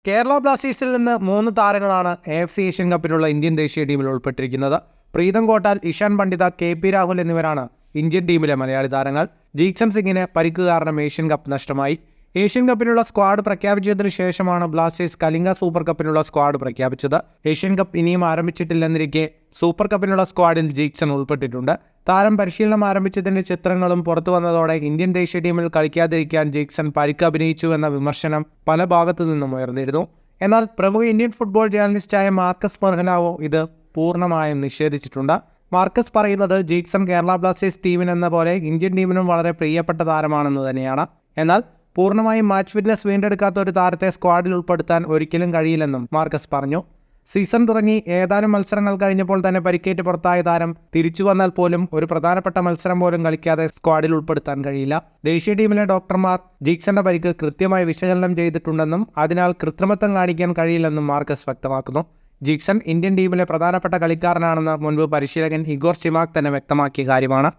കേരള ബ്ലാസ്റ്റേഴ്സിൽ നിന്ന് 3 താരങ്ങളാണ് AFC Asian കപ്പിനുള്ള Indian ദേശീയ ടീമിൽ ഉൾപ്പെട്ടിരിക്കുന്നത്. പ്രീതം കോട്ടാൽ, ഇഷാൻ പണ്ഡിത, KP രാഹുൽ എന്നിവരാണ് ഇന്ത്യൻ ടീമിലെ മലയാളി താരങ്ങൾ. ജീക്സൺ സിംഗിന് പരിക്ക് കാരണം ഏഷ്യൻ കപ്പ് നഷ്ടമായി. ഏഷ്യൻ കപ്പിനുള്ള സ്ക്വാഡ് പ്രഖ്യാപിച്ചതിനു ശേഷമാണ് ബ്ലാസ്റ്റേഴ്സ് കലിംഗ സൂപ്പർ കപ്പിനുള്ള സ്ക്വാഡ് പ്രഖ്യാപിച്ചത്. ഏഷ്യൻ കപ്പ് ഇനിയും ആരംഭിച്ചിട്ടില്ലെന്നിരിക്കെ സൂപ്പർ കപ്പിനുള്ള സ്ക്വാഡിൽ ജീക്സൺ ഉൾപ്പെട്ടിട്ടുണ്ട്. താരം പരിശീലനം ആരംഭിച്ചതിന്റെ ചിത്രങ്ങളും പുറത്തു വന്നതോടെ ഇന്ത്യൻ ദേശീയ ടീമിൽ കളിക്കാതിരിക്കാൻ ജീക്സൺ പരിക്ക് അഭിനയിച്ചുവെന്ന വിമർശനം പല ഭാഗത്തു നിന്നും ഉയർന്നിരുന്നു. എന്നാൽ പ്രമുഖ ഇന്ത്യൻ ഫുട്ബോൾ ജേർണലിസ്റ്റായ മാർക്കസ് മെർഹനാവോ ഇത് പൂർണ്ണമായും നിഷേധിച്ചിട്ടുണ്ട്. മാർക്കസ് പറയുന്നത് ജീക്സൺ കേരള ബ്ലാസ്റ്റേഴ്സ് ടീമിനെന്ന പോലെ ഇന്ത്യൻ ടീമിനും വളരെ പ്രിയപ്പെട്ട താരമാണെന്ന് തന്നെയാണ്. എന്നാൽ പൂർണ്ണമായും മാച്ച് ഫിറ്റ്നസ് വീണ്ടെടുക്കാത്ത ഒരു താരത്തെ സ്ക്വാഡിൽ ഉൾപ്പെടുത്താൻ ഒരിക്കലും കഴിയില്ലെന്നും മാർക്കസ് പറഞ്ഞു. സീസൺ തുടങ്ങി ഏതാനും മത്സരങ്ങൾ കഴിഞ്ഞപ്പോൾ തന്നെ പരിക്കേറ്റ് പുറത്തായ താരം തിരിച്ചു വന്നാൽ പോലും ഒരു പ്രധാനപ്പെട്ട മത്സരം പോലും കളിക്കാതെ സ്ക്വാഡിൽ ഉൾപ്പെടുത്താൻ കഴിയില്ല. ദേശീയ ടീമിലെ ഡോക്ടർമാർ ജീക്സന്റെ പരിക്ക് കൃത്യമായി വിശകലനം ചെയ്തിട്ടുണ്ടെന്നും അതിനാൽ കൃത്രിമത്വം കാണിക്കാൻ കഴിയില്ലെന്നും മാർക്കസ് വ്യക്തമാക്കുന്നു. ജീക്സൺ ഇന്ത്യൻ ടീമിലെ പ്രധാനപ്പെട്ട കളിക്കാരനാണെന്ന് മുൻപ് പരിശീലകൻ ഇഗോർ സ്റ്റിമാക് തന്നെ വ്യക്തമാക്കിയ കാര്യമാണ്.